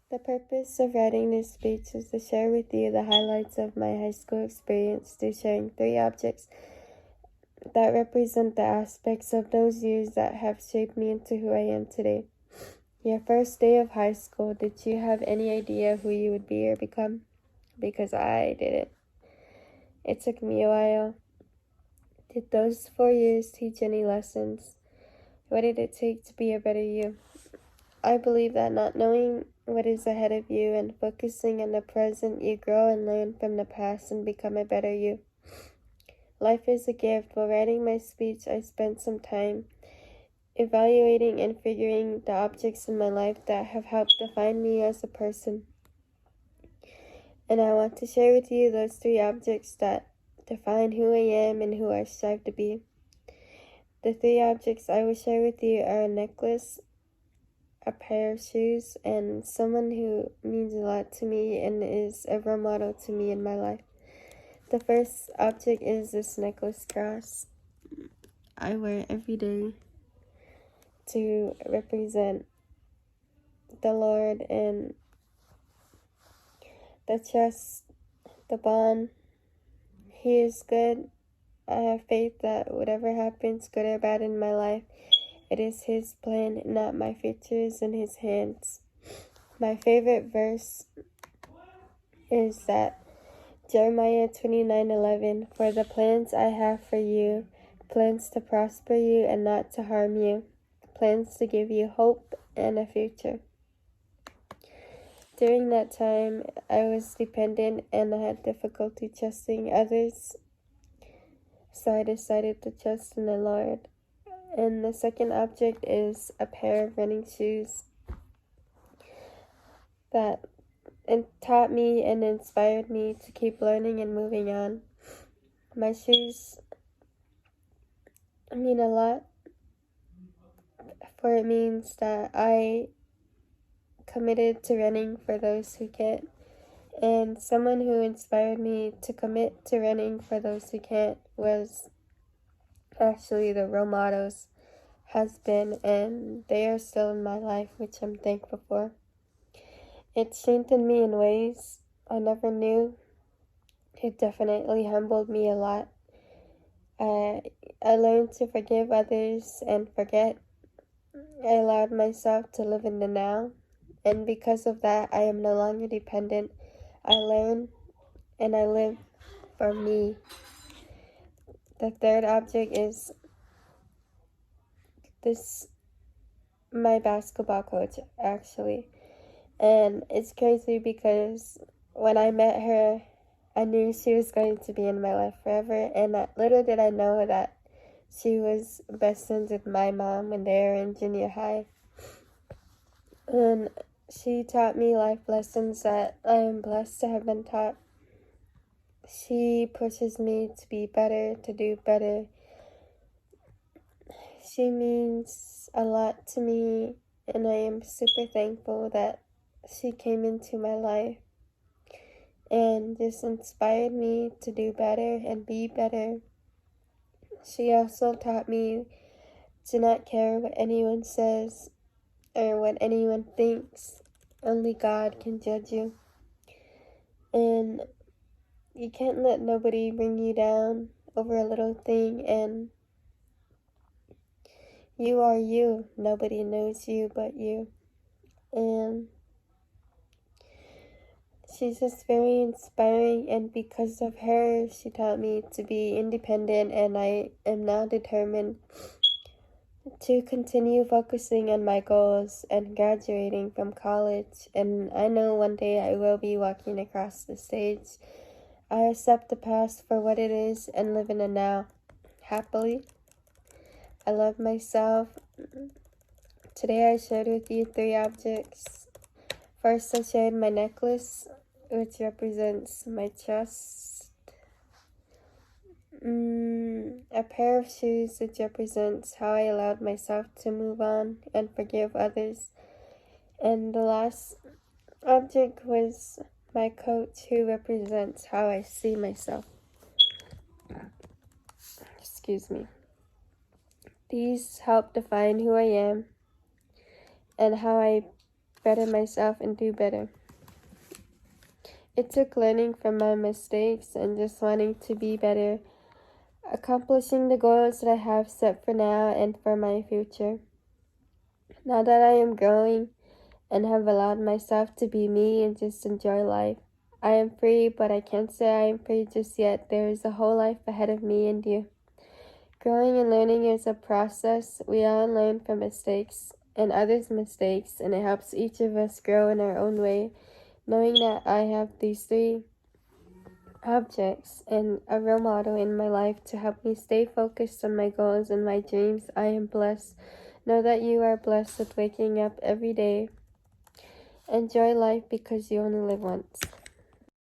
The purpose of writing this speech is to share with you the highlights of my high school experience through sharing 3 objects that represent the aspects of those years that have shaped me into who I am today. Your first day of high school, did you have any idea who you would be or become? Because I didn't. It took me a while. Did those 4 years teach any lessons? What did it take to be a better you? I believe that not knowing what is ahead of you and focusing on the present, you grow and learn from the past and become a better you. Life is a gift. While writing my speech, I spent some time evaluating and figuring the objects in my life that have helped define me as a person. And I want to share with you those 3 objects that define who I am and who I strive to be. The 3 objects I will share with you are a necklace, a pair of shoes, and someone who means a lot to me and is a role model to me in my life. The first object is this necklace cross. I wear it every day to represent the Lord and the trust, the bond. He is good. I have faith that whatever happens, good or bad in my life, it is His plan, not my future is in His hands. My favorite verse is that Jeremiah 29:11, for the plans I have for you, plans to prosper you and not to harm you, plans to give you hope and a future. During that time, I was dependent and I had difficulty trusting others, so I decided to trust in the Lord. And the second object is a pair of running shoes that taught me and inspired me to keep learning and moving on. My shoes mean a lot, for it means that I committed to running for those who can't. And someone who inspired me to commit to running for those who can't was actually the role models, has been, and they are still in my life, which I'm thankful for. It strengthened me in ways I never knew. It definitely humbled me a lot. I learned to forgive others and forget. I allowed myself to live in the now, and because of that, I am no longer dependent. I learn and I live for me. The third object is this, my basketball coach, actually. And it's crazy because when I met her, I knew she was going to be in my life forever. And little did I know that she was best friends with my mom when they were in junior high. And she taught me life lessons that I am blessed to have been taught. She pushes me to be better, to do better. She means a lot to me, and I am super thankful that she came into my life and just inspired me to do better and be better. She also taught me to not care what anyone says or what anyone thinks. Only God can judge you. And you can't let nobody bring you down over a little thing, and you are you. Nobody knows you but you. And she's just very inspiring, and because of her, she taught me to be independent, and I am now determined to continue focusing on my goals and graduating from college. And I know one day I will be walking across the stage. I accept the past for what it is and live in the now happily. I love myself. Today I shared with you 3 objects. First, I shared my necklace, which represents my trust. A pair of shoes, which represents how I allowed myself to move on and forgive others. And the last object was my coach, who represents how I see myself. Excuse me. These help define who I am and how I better myself and do better. It took learning from my mistakes and just wanting to be better, accomplishing the goals that I have set for now and for my future. Now that I am growing and have allowed myself to be me and just enjoy life, I am free, but I can't say I am free just yet. There is a whole life ahead of me and you. Growing and learning is a process. We all learn from mistakes and others' mistakes, and it helps each of us grow in our own way. Knowing that I have these 3 objects and a role model in my life to help me stay focused on my goals and my dreams, I am blessed. Know that you are blessed with waking up every day. Enjoy life because you only live once.